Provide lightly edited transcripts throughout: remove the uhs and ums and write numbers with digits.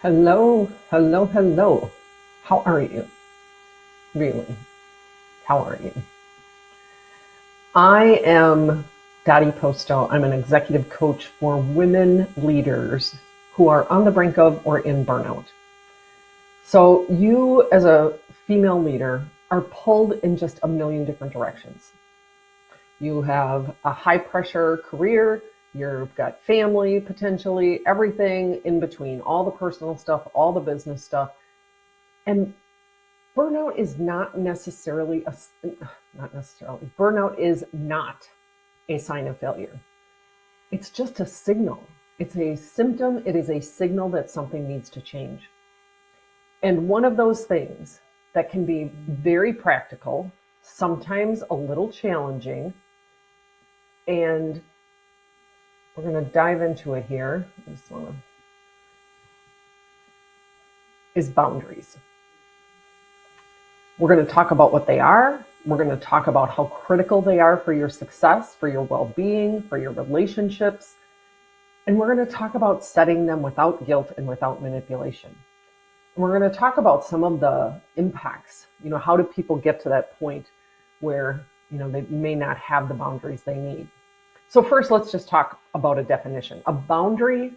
Hello, hello, hello. How are you? Really, how are you? I am 𝓸𝓷𝓵𝓆. I'm an executive coach for women leaders who are on the brink of or in burnout. So you as a female leader are pulled in just a million different directions. You have a high pressure career, you've got family potentially, everything in between, all the personal stuff, all the business stuff. And burnout is not necessarily burnout is not a sign of failure. It's just a signal. It's a symptom. It is a signal that something needs to change. And one of those things that can be very practical, sometimes a little challenging, and we're going to dive into it here. Is boundaries. We're going to talk about what they are. We're going to talk about how critical they are for your success, for your well-being, for your relationships. And we're going to talk about setting them without guilt and without manipulation. And we're going to talk about some of the impacts. How do people get to that point where, they may not have the boundaries they need? So first, let's just talk about a definition. A boundary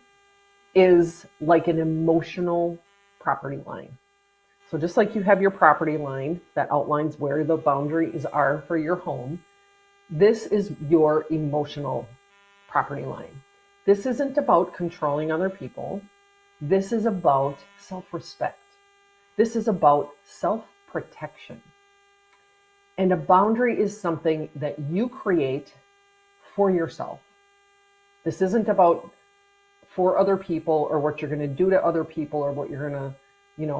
is like an emotional property line. So just like you have your property line that outlines where the boundaries are for your home, this is your emotional property line. This isn't about controlling other people. This is about self-respect. This is about self-protection. And a boundary is something that you create for yourself. This isn't about for other people or what you're going to do to other people or what you're going to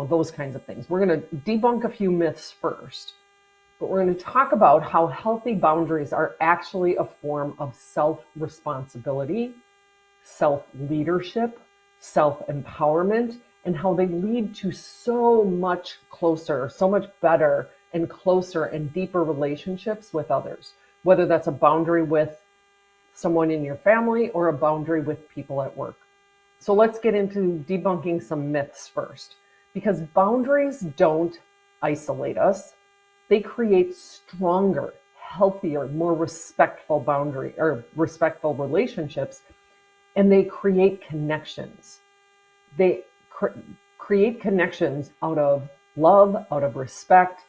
those kinds of things. We're going to debunk a few myths first, but we're going to talk about how healthy boundaries are actually a form of self-responsibility, self-leadership, self-empowerment, and how they lead to so much closer, so much better and closer and deeper relationships with others, whether that's a boundary with someone in your family or a boundary with people at work. So let's get into debunking some myths first. Because boundaries don't isolate us. They create stronger, healthier, more respectful respectful relationships, and they create connections. They create connections out of love, out of respect,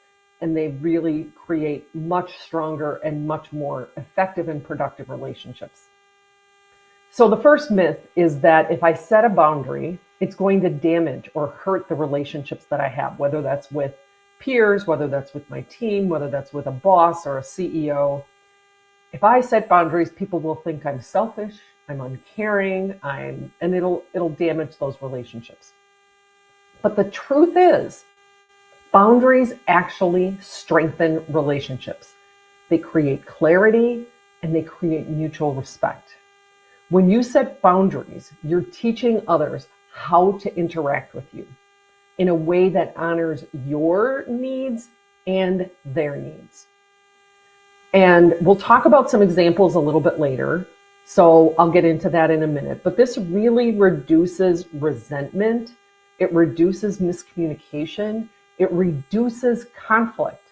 and they really create much stronger and much more effective and productive relationships. So the first myth is that if I set a boundary, it's going to damage or hurt the relationships that I have, whether that's with peers, whether that's with my team, whether that's with a boss or a CEO. If I set boundaries, people will think I'm selfish, I'm uncaring, and it'll damage those relationships. But the truth is, boundaries actually strengthen relationships. They create clarity and they create mutual respect. When you set boundaries, you're teaching others how to interact with you in a way that honors your needs and their needs. And we'll talk about some examples a little bit later, so I'll get into that in a minute. But this really reduces resentment, it reduces miscommunication, it reduces conflict.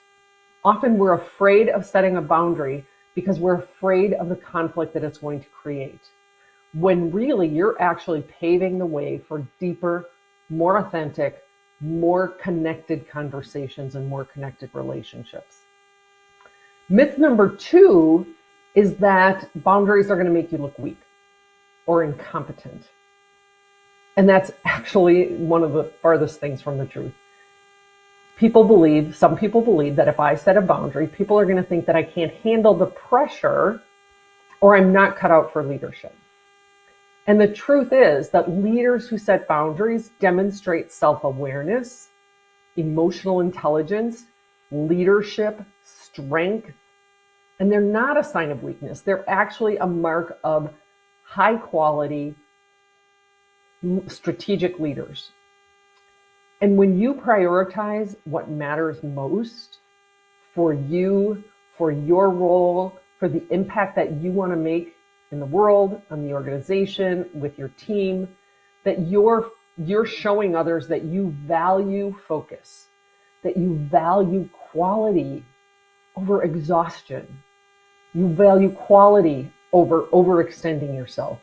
Often we're afraid of setting a boundary because we're afraid of the conflict that it's going to create, when really you're actually paving the way for deeper, more authentic, more connected conversations and more connected relationships. Myth number 2 is that boundaries are going to make you look weak or incompetent. And that's actually one of the farthest things from the truth. Some people believe that if I set a boundary, people are going to think that I can't handle the pressure or I'm not cut out for leadership. And the truth is that leaders who set boundaries demonstrate self-awareness, emotional intelligence, leadership, strength, and they're not a sign of weakness. They're actually a mark of high quality, strategic leaders. And when you prioritize what matters most for you, for your role, for the impact that you want to make in the world, on the organization, with your team, that your You're showing others that you value focus, that you value quality over exhaustion. You value quality over overextending yourself.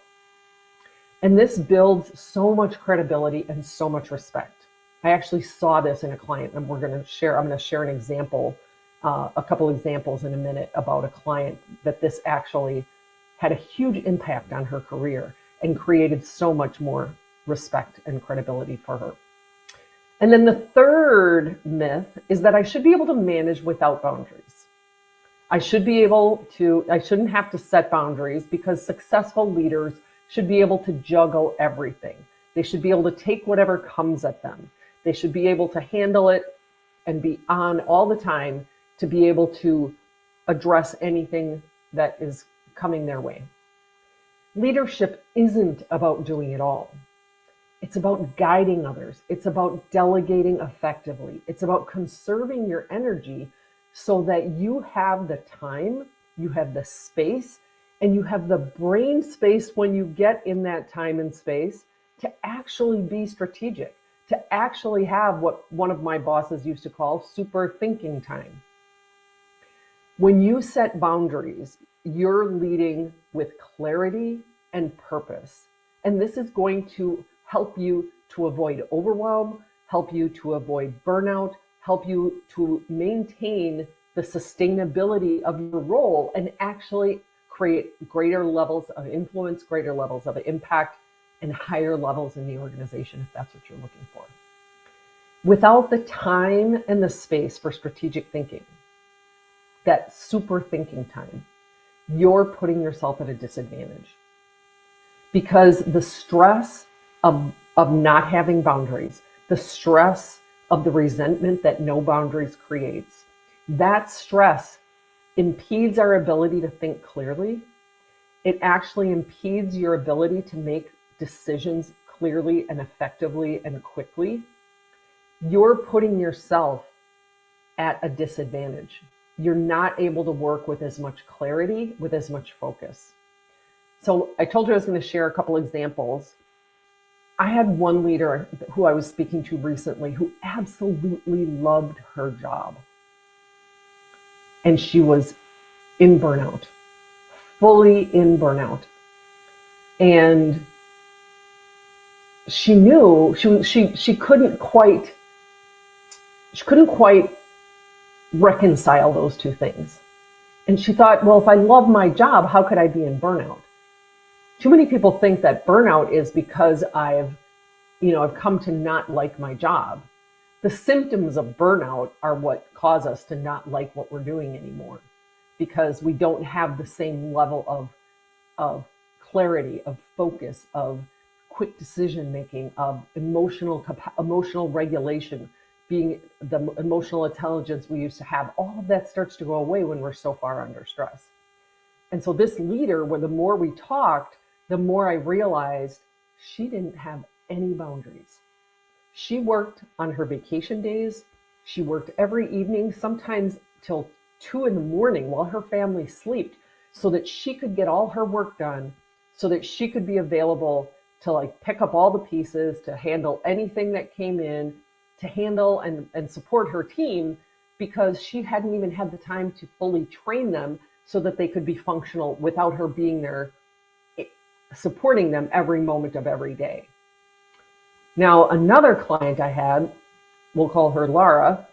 And this builds so much credibility and so much respect. I actually saw this in a client, and I'm going to share an example, a couple examples in a minute about a client that this actually had a huge impact on her career and created so much more respect and credibility for her. And then the third myth is that I should be able to manage without boundaries. I shouldn't have to set boundaries, because successful leaders should be able to juggle everything. They should be able to take whatever comes at them. They should be able to handle it and be on all the time to be able to address anything that is coming their way. Leadership isn't about doing it all. It's about guiding others. It's about delegating effectively. It's about conserving your energy so that you have the time, you have the space, and you have the brain space when you get in that time and space to actually be strategic, to actually have what one of my bosses used to call super thinking time. When you set boundaries, you're leading with clarity and purpose. And this is going to help you to avoid overwhelm, help you to avoid burnout, help you to maintain the sustainability of your role and actually create greater levels of influence, greater levels of impact, and higher levels in the organization if that's what you're looking for. Without the time and the space for strategic thinking, that super thinking time, you're putting yourself at a disadvantage. Because the stress of not having boundaries, the stress of the resentment that no boundaries creates, that stress impedes our ability to think clearly. It actually impedes your ability to make decisions clearly and effectively and quickly. You're putting yourself at a disadvantage. You're not able to work with as much clarity, with as much focus. So I told you I was going to share a couple examples. I had one leader who I was speaking to recently who absolutely loved her job. And she was in burnout, fully in burnout. And she knew she couldn't quite reconcile those two things. And she thought, well, if I love my job, how could I be in burnout? Too many people think that burnout is because I've come to not like my job. The symptoms of burnout are what cause us to not like what we're doing anymore, because we don't have the same level of clarity, of focus, of quick decision making, of emotional regulation, being the emotional intelligence we used to have. All of that starts to go away when we're so far under stress. And so this leader, where the more we talked, the more I realized she didn't have any boundaries. She worked on her vacation days. She worked every evening, sometimes till 2 a.m. while her family slept, so that she could get all her work done, so that she could be available to pick up all the pieces, to handle anything that came in, to handle and support her team, because she hadn't even had the time to fully train them so that they could be functional without her being there supporting them every moment of every day. Now, another client I had, we'll call her Laura,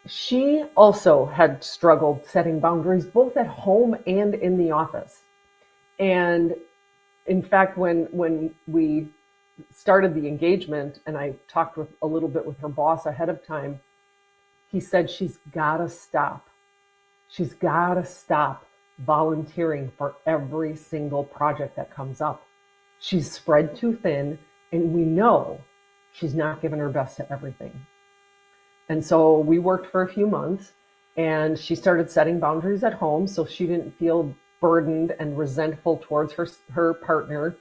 she also had struggled setting boundaries both at home and in the office. And in fact, when we started the engagement and I talked a little bit with her boss ahead of time, he said she's got to stop. She's got to stop volunteering for every single project that comes up. She's spread too thin, and we know she's not giving her best to everything. And so we worked for a few months, and she started setting boundaries at home so she didn't feel burdened and resentful towards her partner,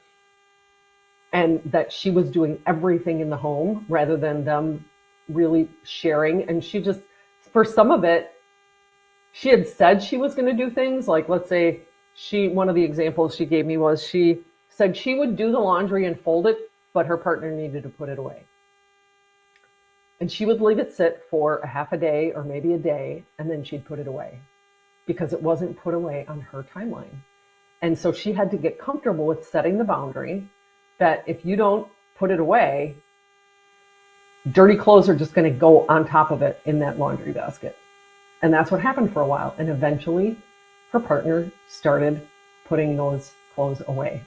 and that she was doing everything in the home rather than them really sharing. And she just, for some of it, she had said she was going to do things like, let's say one of the examples she gave me was she said she would do the laundry and fold it but her partner needed to put it away. And she would leave it sit for a half a day or maybe a day, and then she'd put it away because it wasn't put away on her timeline. And so she had to get comfortable with setting the boundary that if you don't put it away, dirty clothes are just going to go on top of it in that laundry basket. And that's what happened for a while. And eventually her partner started putting those clothes away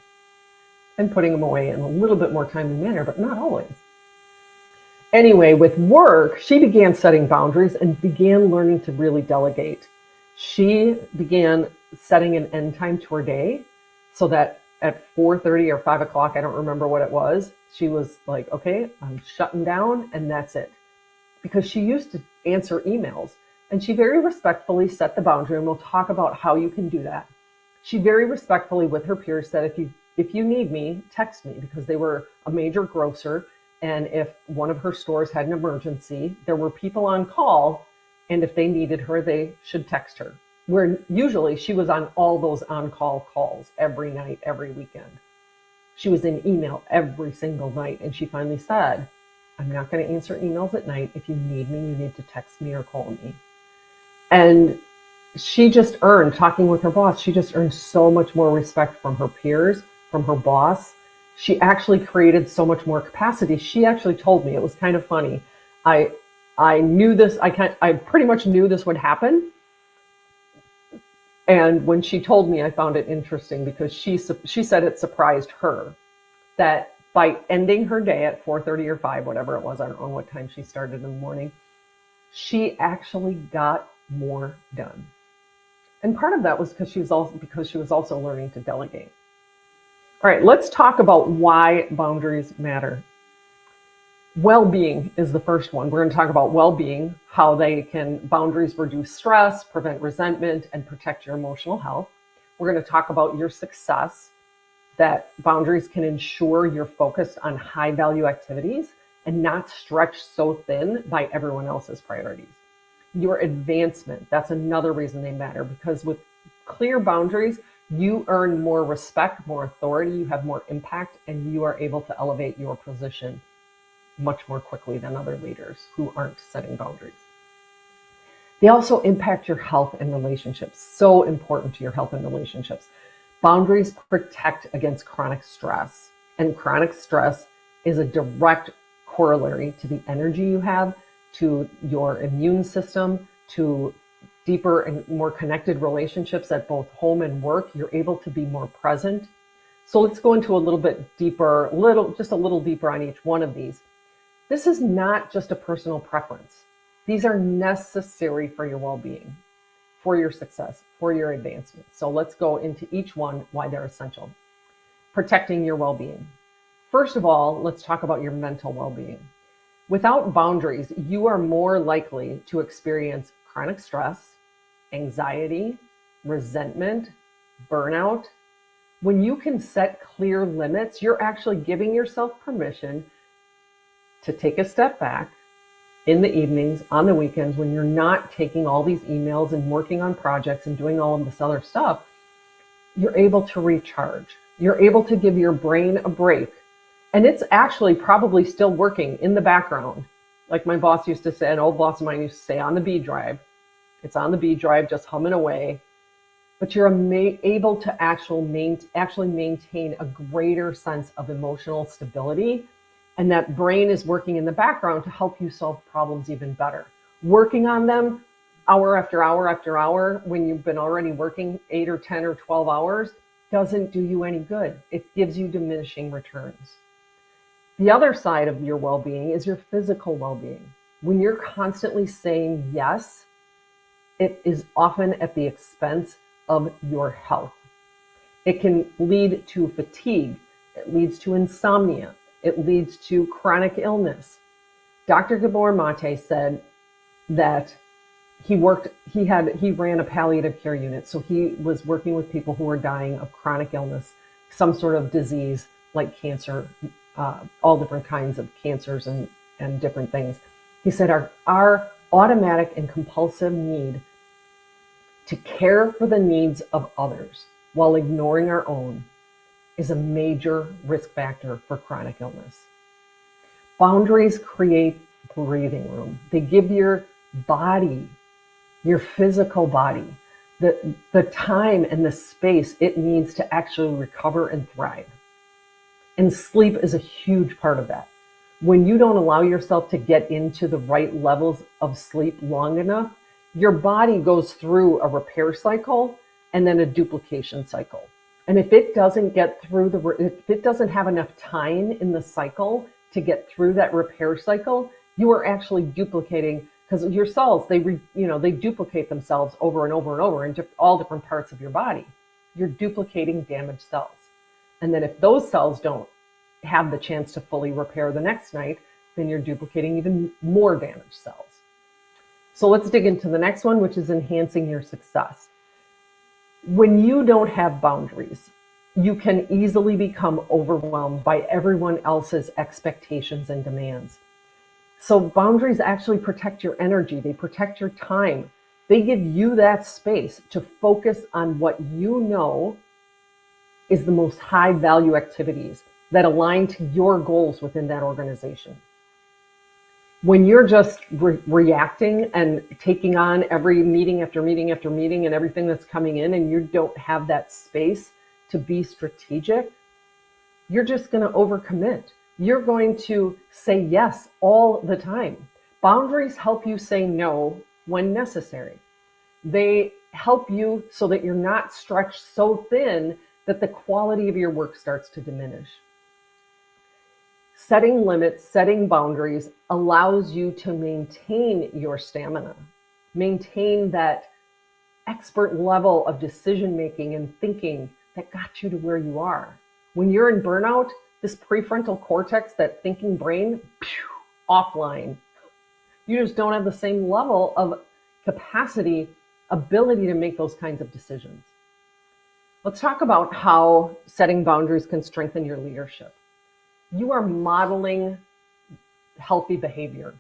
and putting them away in a little bit more timely manner, but not always. Anyway, with work, she began setting boundaries and began learning to really delegate. She began setting an end time to her day so that at 4:30 or 5 o'clock, I don't remember what it was, she was like, okay, I'm shutting down and that's it. Because she used to answer emails, and she very respectfully set the boundary, and we'll talk about how you can do that. She very respectfully with her peers said, if you need me, text me, because they were a major grocer. And if one of her stores had an emergency, there were people on call, and if they needed her, they should text her. Where usually she was on all those on-call calls every night, every weekend. She was in email every single night, and she finally said, I'm not going to answer emails at night. If you need me, you need to text me or call me. And she just earned, talking with her boss, she just earned so much more respect from her peers, from her boss. She actually created so much more capacity. She actually told me, it was kind of funny. I knew this, I pretty much knew this would happen. And when she told me, I found it interesting because she said it surprised her that by ending her day at 4:30 or 5, whatever it was, I don't know what time she started in the morning, she actually got more done. And part of that was because she was also learning to delegate. All right, let's talk about why boundaries matter. Well-being is the first one. We're going to talk about well-being, how boundaries reduce stress, prevent resentment, and protect your emotional health. We're going to talk about your success, that boundaries can ensure you're focused on high-value activities and not stretched so thin by everyone else's priorities. Your advancement, that's another reason they matter, because with clear boundaries, you earn more respect, more authority, you have more impact, and you are able to elevate your position much more quickly than other leaders who aren't setting boundaries. They also impact your health and relationships. So important to your health and relationships. Boundaries protect against chronic stress, and chronic stress is a direct corollary to the energy you have, to your immune system, to deeper and more connected relationships at both home and work. You're able to be more present. So let's go into a little bit deeper, just a little deeper on each one of these. This is not just a personal preference. These are necessary for your well-being, for your success, for your advancement. So let's go into each one, why they're essential. Protecting your well-being. First of all, let's talk about your mental well-being. Without boundaries, you are more likely to experience chronic stress, anxiety, resentment, burnout. When you can set clear limits, you're actually giving yourself permission to take a step back in the evenings, on the weekends, when you're not taking all these emails and working on projects and doing all of this other stuff. You're able to recharge. You're able to give your brain a break. And it's actually probably still working in the background. Like my boss used to say, an old boss of mine used to say, on the B drive. It's on the B drive, just humming away. But you're able to actually maintain a greater sense of emotional stability. And that brain is working in the background to help you solve problems even better. Working on them hour after hour after hour, when you've been already working 8 or 10 or 12 hours, doesn't do you any good. It gives you diminishing returns. The other side of your well-being is your physical well-being. When you're constantly saying yes, it is often at the expense of your health. It can lead to fatigue. It leads to insomnia. It leads to chronic illness. Dr. 𝗿𝗵𝗵 said that he ran a palliative care unit. So he was working with people who were dying of chronic illness, some sort of disease like cancer, all different kinds of cancers and different things. He said our automatic and compulsive need to care for the needs of others while ignoring our own is a major risk factor for chronic illness. Boundaries create breathing room. They give your body, your physical body, the time and the space it needs to actually recover and thrive. And sleep is a huge part of that. When you don't allow yourself to get into the right levels of sleep long enough, your body goes through a repair cycle and then a duplication cycle. And if it doesn't get through if it doesn't have enough time in the cycle to get through that repair cycle, you are actually duplicating, because your cells, they duplicate themselves over and over and over in all different parts of your body. You're duplicating damaged cells. And then if those cells don't have the chance to fully repair the next night, then you're duplicating even more damaged cells. So let's dig into the next one, which is enhancing your success. When you don't have boundaries, you can easily become overwhelmed by everyone else's expectations and demands. So boundaries actually protect your energy. They protect your time. They give you that space to focus on what you know is the most high value activities that align to your goals within that organization. When you're just reacting and taking on every meeting after meeting after meeting and everything that's coming in, and you don't have that space to be strategic, you're just going to overcommit. You're going to say yes all the time. Boundaries help you say no when necessary. They help you so that you're not stretched so thin that the quality of your work starts to diminish. Setting limits, setting boundaries allows you to maintain your stamina, maintain that expert level of decision making and thinking that got you to where you are. When you're in burnout, this prefrontal cortex, that thinking brain, offline. You just don't have the same level of capacity, ability to make those kinds of decisions. Let's talk about how setting boundaries can strengthen your leadership. You are modeling healthy behavior.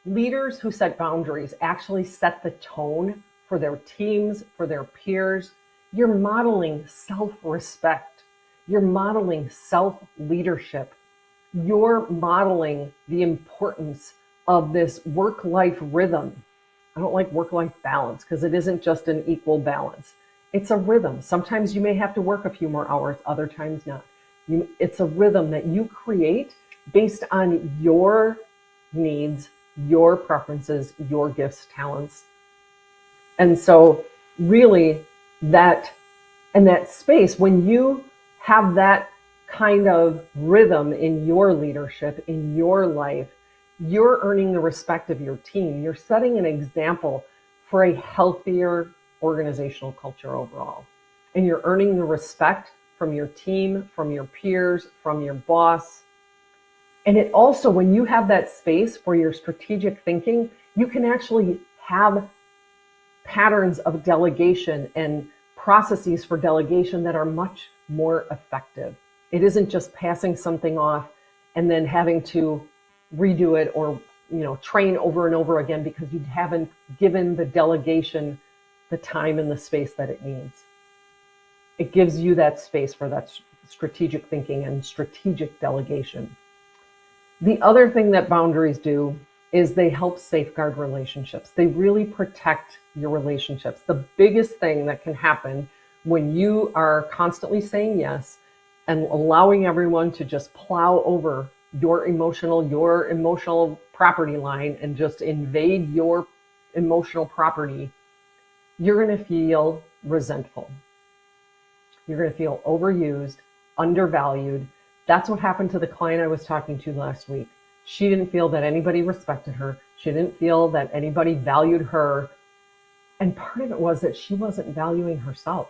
Leaders who set boundaries actually set the tone for their teams, for their peers. You're modeling self-respect. You're modeling self-leadership. You're modeling the importance of this work-life rhythm. I don't like work-life balance because it isn't just an equal balance. It's a rhythm. Sometimes you may have to work a few more hours, other times not. It's a rhythm that you create based on your needs, your preferences, your gifts, talents. And so really that space, when you have that kind of rhythm in your leadership, in your life, you're earning the respect of your team. You're setting an example for a healthier organizational culture overall. And you're earning the respect from your team, from your peers, from your boss. And it also, when you have that space for your strategic thinking, you can actually have patterns of delegation and processes for delegation that are much more effective. It isn't just passing something off and then having to redo it or train over and over again because you haven't given the delegation the time and the space that it needs. It gives you that space for that strategic thinking and strategic delegation. The other thing that boundaries do is they help safeguard relationships. They really protect your relationships. The biggest thing that can happen when you are constantly saying yes and allowing everyone to just plow over your emotional property line and just invade your emotional property, you're going to feel resentful. You're going to feel overused, undervalued. That's what happened to the client I was talking to last week. She didn't feel that anybody respected her. She didn't feel that anybody valued her. And part of it was that she wasn't valuing herself.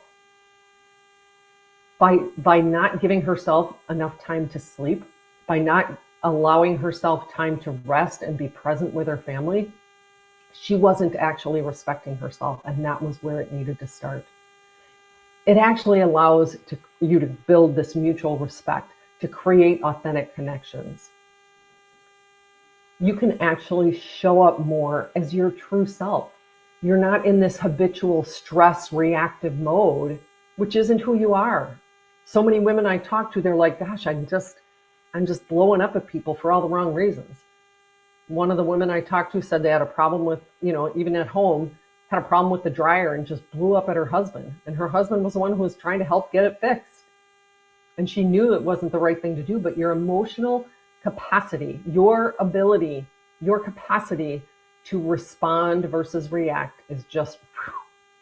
By not giving herself enough time to sleep, by not allowing herself time to rest and be present with her family, she wasn't actually respecting herself, and that was where it needed to start. It actually allows you to build this mutual respect, to create authentic connections. You can actually show up more as your true self. You're not in this habitual stress reactive mode, which isn't who you are. So many women I talk to, they're like, gosh, I'm just blowing up at people for all the wrong reasons. One of the women I talked to said they had a problem with, even at home, had a problem with the dryer and just blew up at her husband. And her husband was the one who was trying to help get it fixed. And she knew it wasn't the right thing to do, but your emotional capacity, your ability, your capacity to respond versus react is just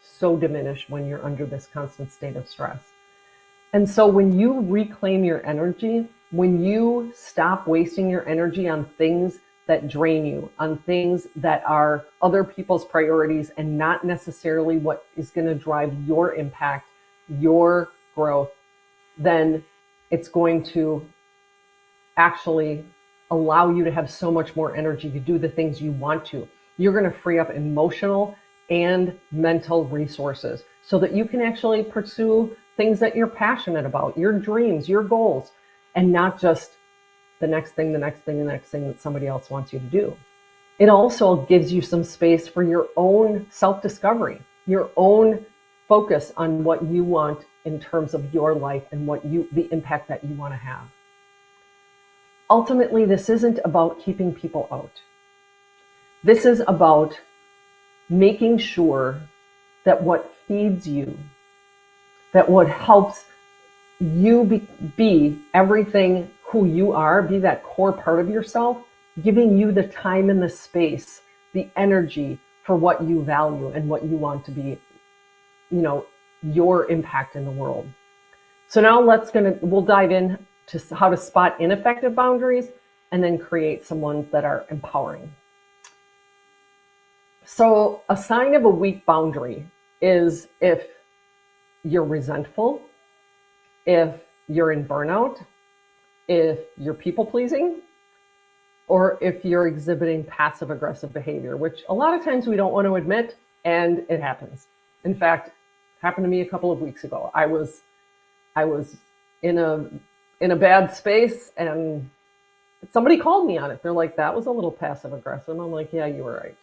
so diminished when you're under this constant state of stress. And so when you reclaim your energy, when you stop wasting your energy on things that drain you, on things that are other people's priorities and not necessarily what is going to drive your impact, your growth, then it's going to actually allow you to have so much more energy to do the things you want to. You're going to free up emotional and mental resources so that you can actually pursue things that you're passionate about, your dreams, your goals, and not just the next thing that somebody else wants you to do. It also gives you some space for your own self-discovery, your own focus on what you want in terms of your life and the impact that you want to have. Ultimately, this isn't about keeping people out. This is about making sure that what feeds you, that what helps you be everything who you are, be that core part of yourself, giving you the time and the space, the energy for what you value and what you want to be, your impact in the world. So now we'll dive in to how to spot ineffective boundaries and then create some ones that are empowering. So a sign of a weak boundary is if you're resentful, if you're in burnout, if you're people pleasing, or if you're exhibiting passive aggressive behavior, which a lot of times we don't want to admit, and it happens. In fact, it happened to me a couple of weeks ago. I was in a bad space and somebody called me on it. They're like, that was a little passive aggressive. I'm like, yeah, you were right.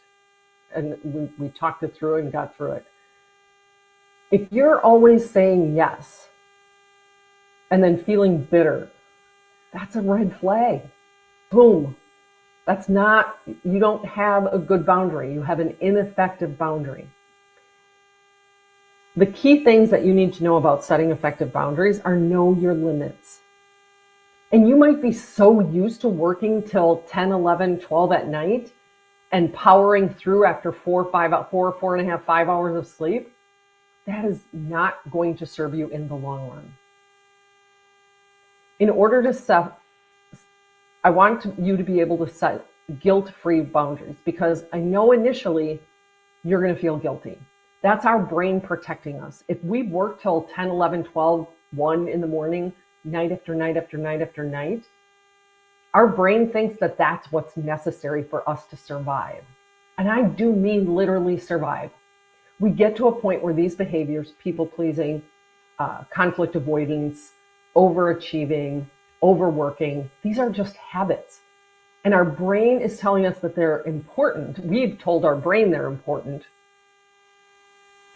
And we talked it through and got through it. If you're always saying yes and then feeling bitter, that's a red flag. Boom. You don't have a good boundary. You have an ineffective boundary. The key things that you need to know about setting effective boundaries are know your limits. And you might be so used to working till 10, 11, 12 at night and powering through after 4.5, 5 hours of sleep. That is not going to serve you in the long run. In order to set, I want you to be able to set guilt-free boundaries, because I know initially you're going to feel guilty. That's our brain protecting us. If we work till 10, 11, 12, 1 in the morning, night after night after night after night, our brain thinks that that's what's necessary for us to survive. And I do mean literally survive. We get to a point where these behaviors, people pleasing, conflict avoidance, overachieving, overworking, these are just habits. And our brain is telling us that they're important. We've told our brain they're important.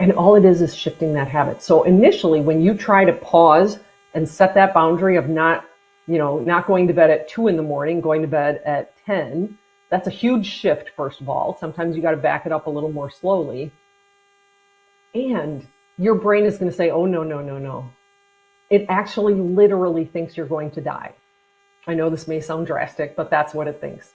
And all it is shifting that habit. So initially, when you try to pause and set that boundary of not going to bed at 2 in the morning, going to bed at 10, that's a huge shift, first of all. Sometimes you got to back it up a little more slowly. And your brain is going to say, oh, no. It actually literally thinks you're going to die. I know this may sound drastic, but that's what it thinks.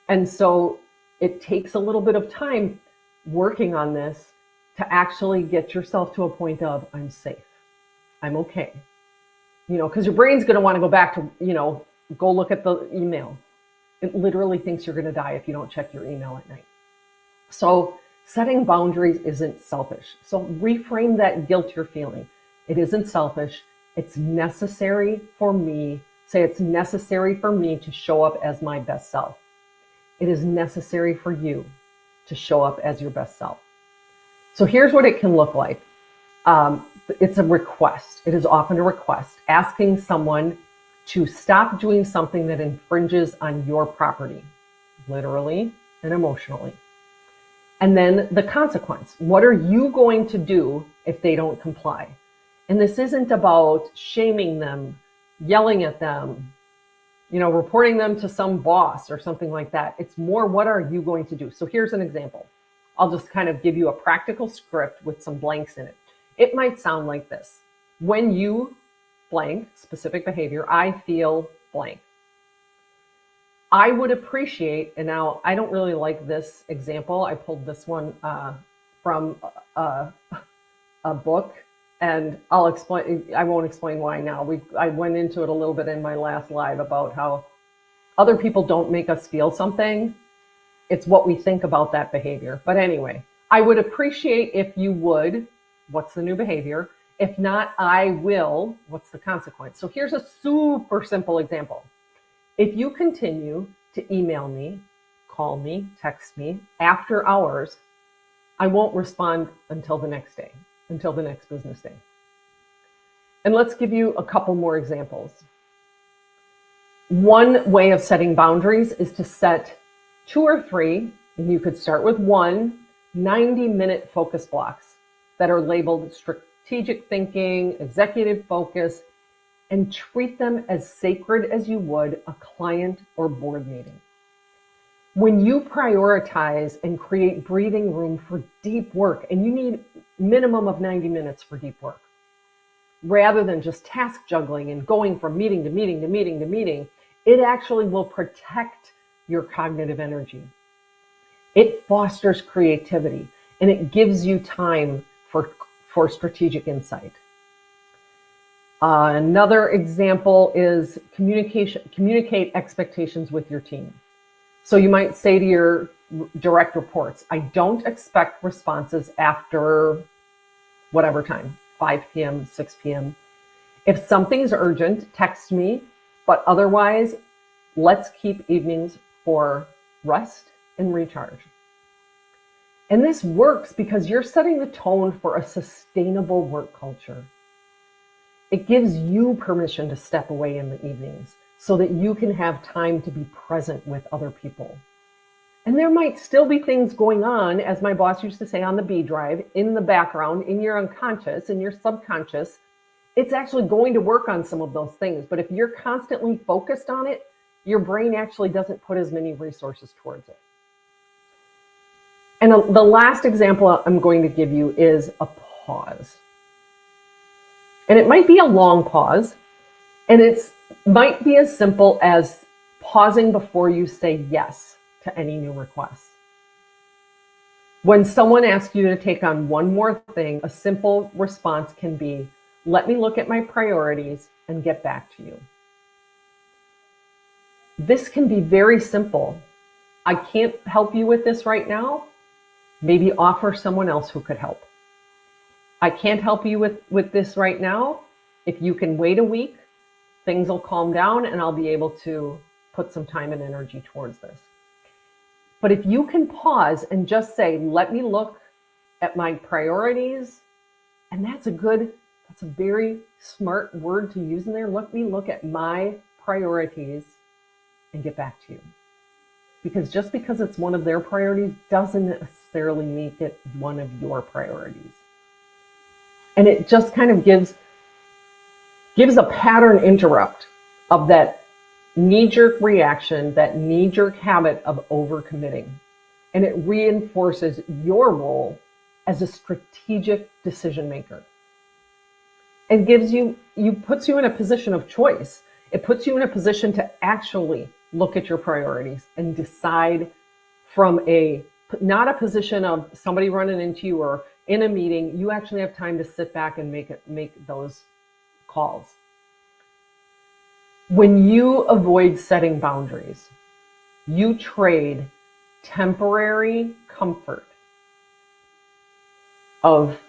And so it takes a little bit of time working on this to actually get yourself to a point of, I'm safe, I'm okay. Because your brain's going to want to go back to, go look at the email. It literally thinks you're going to die if you don't check your email at night. So setting boundaries isn't selfish. So reframe that guilt you're feeling. It isn't selfish. It's necessary for me. Say it's necessary for me to show up as my best self. It is necessary for you to show up as your best self. So here's what it can look like. It's a request. It is often a request, asking someone to stop doing something that infringes on your property, literally and emotionally. And then the consequence. What are you going to do if they don't comply? And this isn't about shaming them, yelling at them, reporting them to some boss or something like that. It's more, what are you going to do? So here's an example. I'll just kind of give you a practical script with some blanks in it. It might sound like this. When you blank, specific behavior, I feel blank. I would appreciate, and now I don't really like this example. I pulled this one from a book, and I'll explain. I won't explain why now. I went into it a little bit in my last live about how other people don't make us feel something. It's what we think about that behavior. But anyway, I would appreciate if you would, what's the new behavior? If not, I will, what's the consequence? So here's a super simple example. If you continue to email me, call me, text me after hours, I won't respond until the next day, until the next business day. And let's give you a couple more examples. One way of setting boundaries is to set 2 or 3, and you could start with 1, 90-minute focus blocks that are labeled strategic thinking, executive focus, and treat them as sacred as you would a client or board meeting. When you prioritize and create breathing room for deep work, and you need minimum of 90 minutes for deep work, rather than just task juggling and going from meeting to meeting to meeting to meeting, it actually will protect your cognitive energy. It fosters creativity, and it gives you time for strategic insight. Another example is communicate expectations with your team. So you might say to your direct reports, I don't expect responses after whatever time, 5 p.m., 6 p.m. If something's urgent, text me, but otherwise, let's keep evenings for rest and recharge. And this works because you're setting the tone for a sustainable work culture. It gives you permission to step away in the evenings so that you can have time to be present with other people. And there might still be things going on, as my boss used to say, on the B drive, in the background, in your unconscious, in your subconscious. It's actually going to work on some of those things. But if you're constantly focused on it, your brain actually doesn't put as many resources towards it. And the last example I'm going to give you is a pause. And it might be a long pause, and it might be as simple as pausing before you say yes to any new requests. When someone asks you to take on one more thing, a simple response can be, let me look at my priorities and get back to you. This can be very simple. I can't help you with this right now. Maybe offer someone else who could help. I can't help you with this right now. If you can wait a week, things will calm down and I'll be able to put some time and energy towards this. But if you can pause and just say, let me look at my priorities, and that's a very smart word to use in there. Let me look at my priorities and get back to you. Because just because it's one of their priorities doesn't necessarily make it one of your priorities. And it just kind of gives a pattern interrupt of that knee-jerk reaction, that knee-jerk habit of overcommitting. And it reinforces your role as a strategic decision maker. It puts you in a position of choice. It puts you in a position to actually look at your priorities and decide from not a position of somebody running into you or in a meeting. You actually have time to sit back and make those calls. When you avoid setting boundaries, you trade temporary comfort of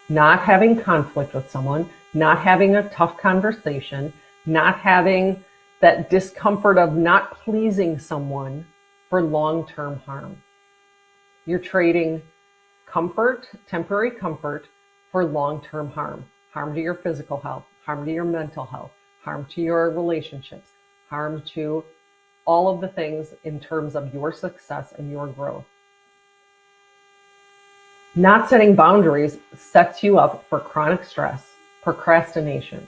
not having conflict with someone, not having a tough conversation, not having that discomfort of not pleasing someone for long-term harm. You're trading comfort, temporary comfort, for long-term harm. Harm to your physical health, harm to your mental health, harm to your relationships, harm to all of the things in terms of your success and your growth. Not setting boundaries sets you up for chronic stress, procrastination,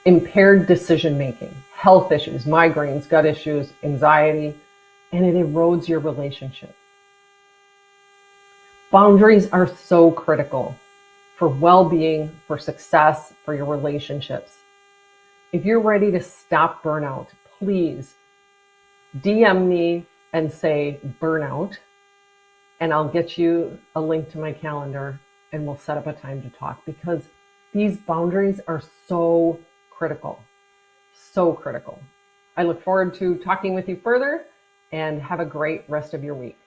impaired decision making, health issues, migraines, gut issues, anxiety, and it erodes your relationship. Boundaries are so critical for well-being, for success, for your relationships. If you're ready to stop burnout, please DM me and say burnout, and I'll get you a link to my calendar and we'll set up a time to talk, because these boundaries are so critical, so critical. I look forward to talking with you further, and have a great rest of your week.